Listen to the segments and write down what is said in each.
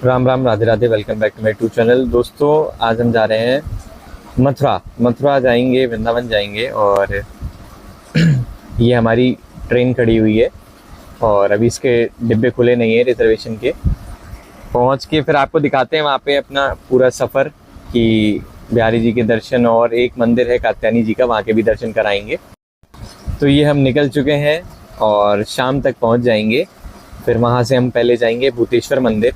Ram Ram, Radhe Radhe. Welcome back to my to channel. दोस्तों, आज हम जा रहे हैं मथुरा जाएंगे, वृंदावन जाएंगे। और ये हमारी ट्रेन खड़ी हुई है और अभी इसके डिब्बे खुले नहीं है रिजर्वेशन के। पहुंच के फिर आपको दिखाते हैं वहाँ पे अपना पूरा सफ़र कि बिहारी जी के दर्शन, और एक मंदिर है कात्यायनी जी का, वहाँ के भी दर्शन कराएंगे। तो ये हम निकल चुके हैं और शाम तक पहुँच जाएंगे। फिर वहाँ से हम पहले जाएंगे भूतेश्वर मंदिर,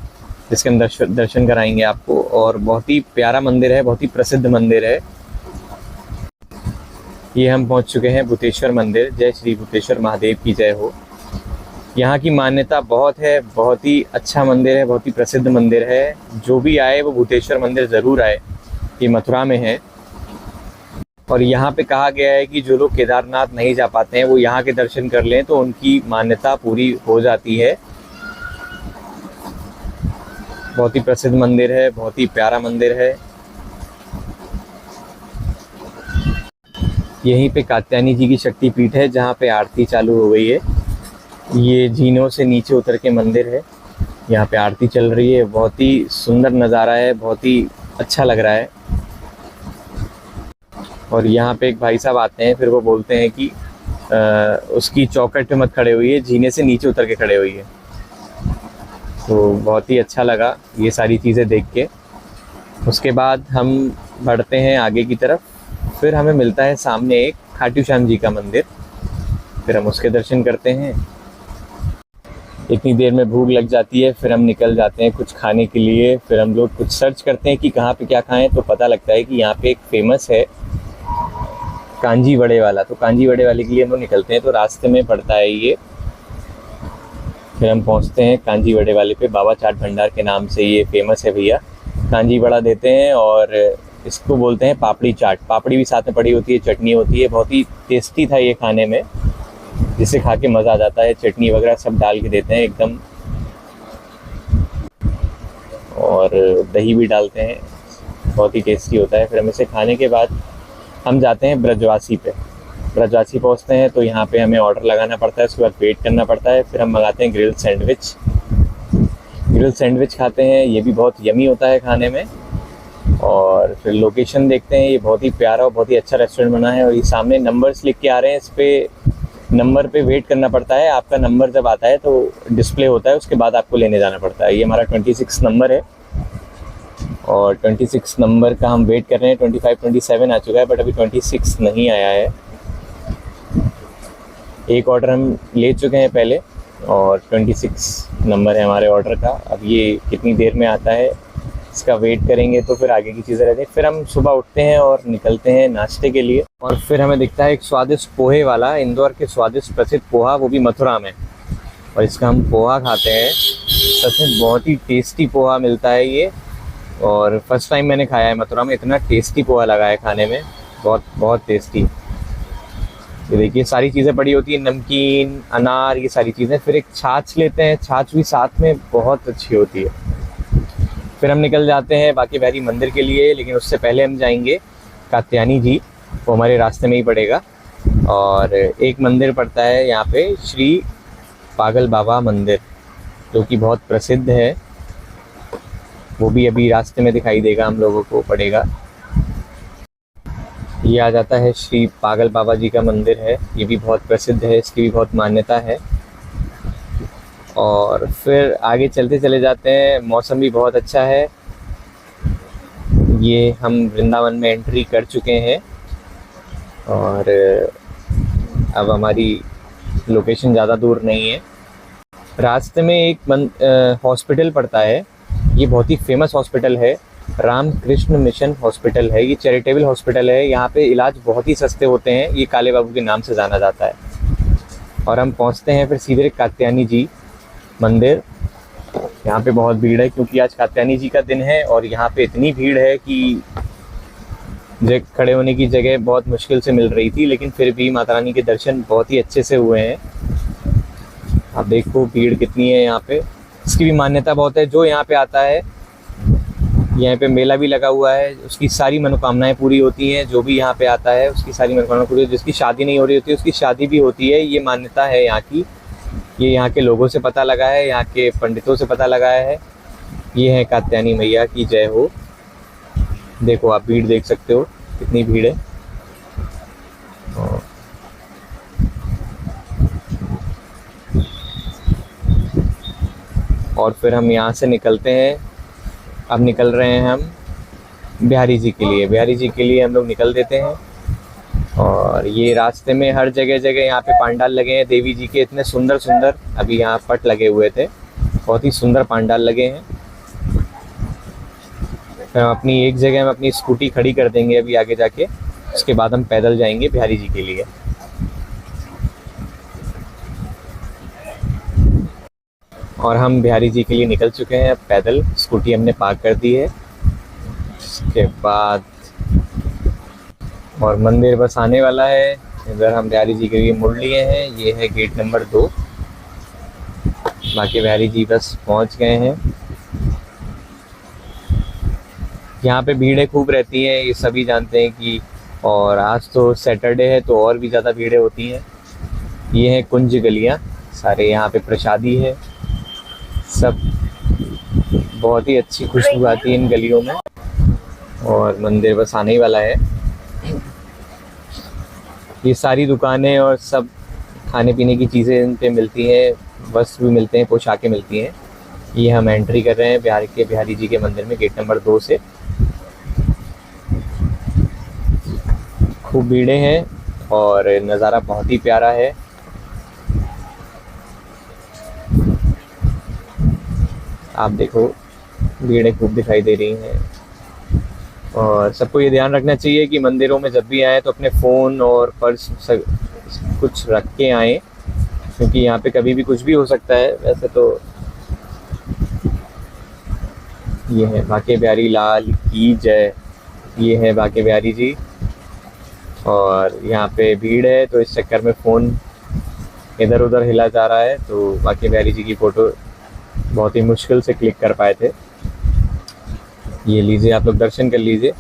जिसके हम दर्शन कराएंगे आपको। और बहुत ही प्यारा मंदिर है, बहुत ही प्रसिद्ध मंदिर है। ये हम पहुंच चुके हैं भूतेश्वर मंदिर। जय श्री भूतेश्वर महादेव की जय हो। यहाँ की मान्यता बहुत है, बहुत ही अच्छा मंदिर है, बहुत ही प्रसिद्ध मंदिर है। जो भी आए वो भूतेश्वर मंदिर ज़रूर आए। ये मथुरा में है और यहाँ पे कहा गया है कि जो लोग केदारनाथ नहीं जा पाते हैं वो यहाँ के दर्शन कर लें तो उनकी मान्यता पूरी हो जाती है। बहुत ही प्रसिद्ध मंदिर है, बहुत ही प्यारा मंदिर है। यहीं पे कात्यायनी जी की शक्तिपीठ है जहाँ पे आरती चालू हो गई है। ये झीलों से नीचे उतर के मंदिर है, यहाँ पे आरती चल रही है। बहुत ही सुंदर नज़ारा है, बहुत ही अच्छा लग रहा है। और यहाँ पे एक भाई साहब आते हैं, फिर वो बोलते हैं कि उसकी चौखट पे मत खड़े हुई, झीने से नीचे उतर के खड़े हुई है। तो बहुत ही अच्छा लगा ये सारी चीज़ें देख के। उसके बाद हम बढ़ते हैं आगे की तरफ। फिर हमें मिलता है सामने एक खाटू श्याम जी का मंदिर, फिर हम उसके दर्शन करते हैं। इतनी देर में भूख लग जाती है, फिर हम निकल जाते हैं कुछ खाने के लिए। फिर हम लोग कुछ सर्च करते हैं कि कहाँ पे क्या खाएं, तो पता लगता है कि यहाँ पे एक फेमस है कांजी वड़े वाला। तो कांजी वड़े वाले के लिए हम लोग निकलते हैं। तो रास्ते में पड़ता है ये। फिर हम पहुंचते हैं कांजी वड़े वाले पे। बाबा चाट भंडार के नाम से ये फेमस है भैया। कांजी वड़ा देते हैं और इसको बोलते हैं पापड़ी चाट। पापड़ी भी साथ में पड़ी होती है, चटनी होती है। बहुत ही टेस्टी था ये खाने में, जिसे खा के मज़ा आ जाता है। चटनी वगैरह सब डाल के देते हैं एकदम, और दही भी डालते हैं। बहुत ही टेस्टी होता है। फिर हम इसे खाने के बाद हम जाते हैं ब्रजवासी पे। ब्रजवासी पहुँचते हैं तो यहाँ पे हमें ऑर्डर लगाना पड़ता है, उसके बाद वेट करना पड़ता है। फिर हम मंगाते हैं ग्रिल सैंडविच। ग्रिल सैंडविच खाते हैं, ये भी बहुत यमी होता है खाने में। और फिर लोकेशन देखते हैं, ये बहुत ही प्यारा और बहुत ही अच्छा रेस्टोरेंट बना है। और ये सामने नंबर्स लिख के आ रहे हैं, इस पर नंबर पे वेट करना पड़ता है। आपका नंबर जब आता है तो डिस्प्ले होता है, उसके बाद आपको लेने जाना पड़ता है। ये हमारा 26 नंबर है और 26 नंबर का हम वेट कर रहे हैं। 25 27 आ चुका है, बट अभी 26 नहीं आया है। एक ऑर्डर हम ले चुके हैं पहले और 26 नंबर है हमारे ऑर्डर का। अब ये कितनी देर में आता है इसका वेट करेंगे, तो फिर आगे की चीज़ें रहती हैं। फिर हम सुबह उठते हैं और निकलते हैं नाश्ते के लिए। और फिर हमें दिखता है एक स्वादिष्ट पोहे वाला, इंदौर के स्वादिष्ट प्रसिद्ध पोहा, वो भी मथुरा में। और इसका हम पोहा खाते हैं। सच में बहुत ही टेस्टी पोहा मिलता है ये, और फर्स्ट टाइम मैंने खाया है मथुरा में। इतना टेस्टी पोहा लगा है खाने में, बहुत बहुत टेस्टी। ये देखिए सारी चीज़ें पड़ी होती है, नमकीन, अनार, ये सारी चीज़ें। फिर एक छाछ लेते हैं, छाछ भी साथ में बहुत अच्छी होती है। फिर हम निकल जाते हैं बाकी बिहारी मंदिर के लिए, लेकिन उससे पहले हम जाएंगे कात्यायनी जी, वो हमारे रास्ते में ही पड़ेगा। और एक मंदिर पड़ता है यहाँ पे, श्री पागल बाबा मंदिर, जो कि बहुत प्रसिद्ध है। वो भी अभी रास्ते में दिखाई देगा हम लोगों को, पड़ेगा। ये आ जाता है श्री पागल बाबा जी का मंदिर है, ये भी बहुत प्रसिद्ध है, इसकी भी बहुत मान्यता है। और फिर आगे चलते चले जाते हैं। मौसम भी बहुत अच्छा है। ये हम वृंदावन में एंट्री कर चुके हैं और अब हमारी लोकेशन ज़्यादा दूर नहीं है। रास्ते में एक हॉस्पिटल पड़ता है, ये बहुत ही फेमस हॉस्पिटल है, रामकृष्ण मिशन हॉस्पिटल है। ये चैरिटेबल हॉस्पिटल है, यहाँ पे इलाज बहुत ही सस्ते होते हैं। ये काले बाबू के नाम से जाना जाता है। और हम पहुँचते हैं फिर सीधे कात्यायनी जी मंदिर। यहाँ पे बहुत भीड़ है क्योंकि आज कात्यायनी जी का दिन है, और यहाँ पे इतनी भीड़ है कि खड़े होने की जगह बहुत मुश्किल से मिल रही थी, लेकिन फिर भी माता रानी के दर्शन बहुत ही अच्छे से हुए हैं। आप देखो भीड़ कितनी है यहाँ पे। इसकी भी मान्यता बहुत है। जो यहाँ पे आता है, यहाँ पे मेला भी लगा हुआ है, उसकी सारी मनोकामनाएं पूरी होती हैं। जो भी यहाँ पे आता है उसकी सारी मनोकामनाएं पूरी होती है। जिसकी शादी नहीं हो रही होती है उसकी शादी भी होती है। ये मान्यता है यहाँ की। ये यहाँ के लोगों से पता लगा है, यहाँ के पंडितों से पता लगाया है। ये है कात्यायनी मैया की जय हो। देखो आप भीड़ देख सकते हो कितनी भीड़ है। और फिर हम यहाँ से निकलते हैं। अब निकल रहे हैं हम बिहारी जी के लिए। बिहारी जी के लिए हम लोग निकल देते हैं। और ये रास्ते में हर जगह जगह यहाँ पे पंडाल लगे हैं देवी जी के, इतने सुंदर सुंदर। अभी यहाँ पट लगे हुए थे, बहुत ही सुंदर पंडाल लगे हैं। फिर हम अपनी एक जगह हम अपनी स्कूटी खड़ी कर देंगे अभी आगे जाके, उसके बाद हम पैदल जाएंगे बिहारी जी के लिए। और हम बिहारी जी के लिए निकल चुके हैं अब पैदल। स्कूटी हमने पार्क कर दी है। उसके बाद और मंदिर बस आने वाला है। इधर हम बिहारी जी के लिए मुड़ लिए हैं। ये है गेट नंबर 2। बाकी बिहारी जी बस पहुंच गए हैं। यहाँ पे भीड़ें खूब रहती हैं, ये सभी जानते हैं कि। और आज तो सैटरडे है तो और भी ज़्यादा भीड़ें होती हैं। ये है कुंज गलियाँ, सारे यहाँ पे प्रसादी है सब। बहुत ही अच्छी खुशबू आती है इन गलियों में। और मंदिर बस आने ही वाला है। ये सारी दुकानें और सब खाने पीने की चीज़ें इन पे मिलती हैं, वस्त्र भी मिलते हैं, पोशाकें मिलती हैं। ये हम एंट्री कर रहे हैं बिहारी जी के मंदिर में गेट नंबर 2 से। खूब भीड़ें हैं और नज़ारा बहुत ही प्यारा है। आप देखो भीड़ें खूब दिखाई दे रही हैं। और सबको ये ध्यान रखना चाहिए कि मंदिरों में जब भी आए तो अपने फ़ोन और पर्स कुछ रख के आएँ, क्योंकि यहाँ पे कभी भी कुछ भी हो सकता है। वैसे तो ये है बांके बिहारी लाल की जय। ये है बांके बिहारी जी। और यहाँ पे भीड़ है तो इस चक्कर में फ़ोन इधर उधर हिला जा रहा है, तो बांके बिहारी जी की फ़ोटो बहुत ही मुश्किल से क्लिक कर पाए थे। ये लीजिए, आप लोग दर्शन कर लीजिए।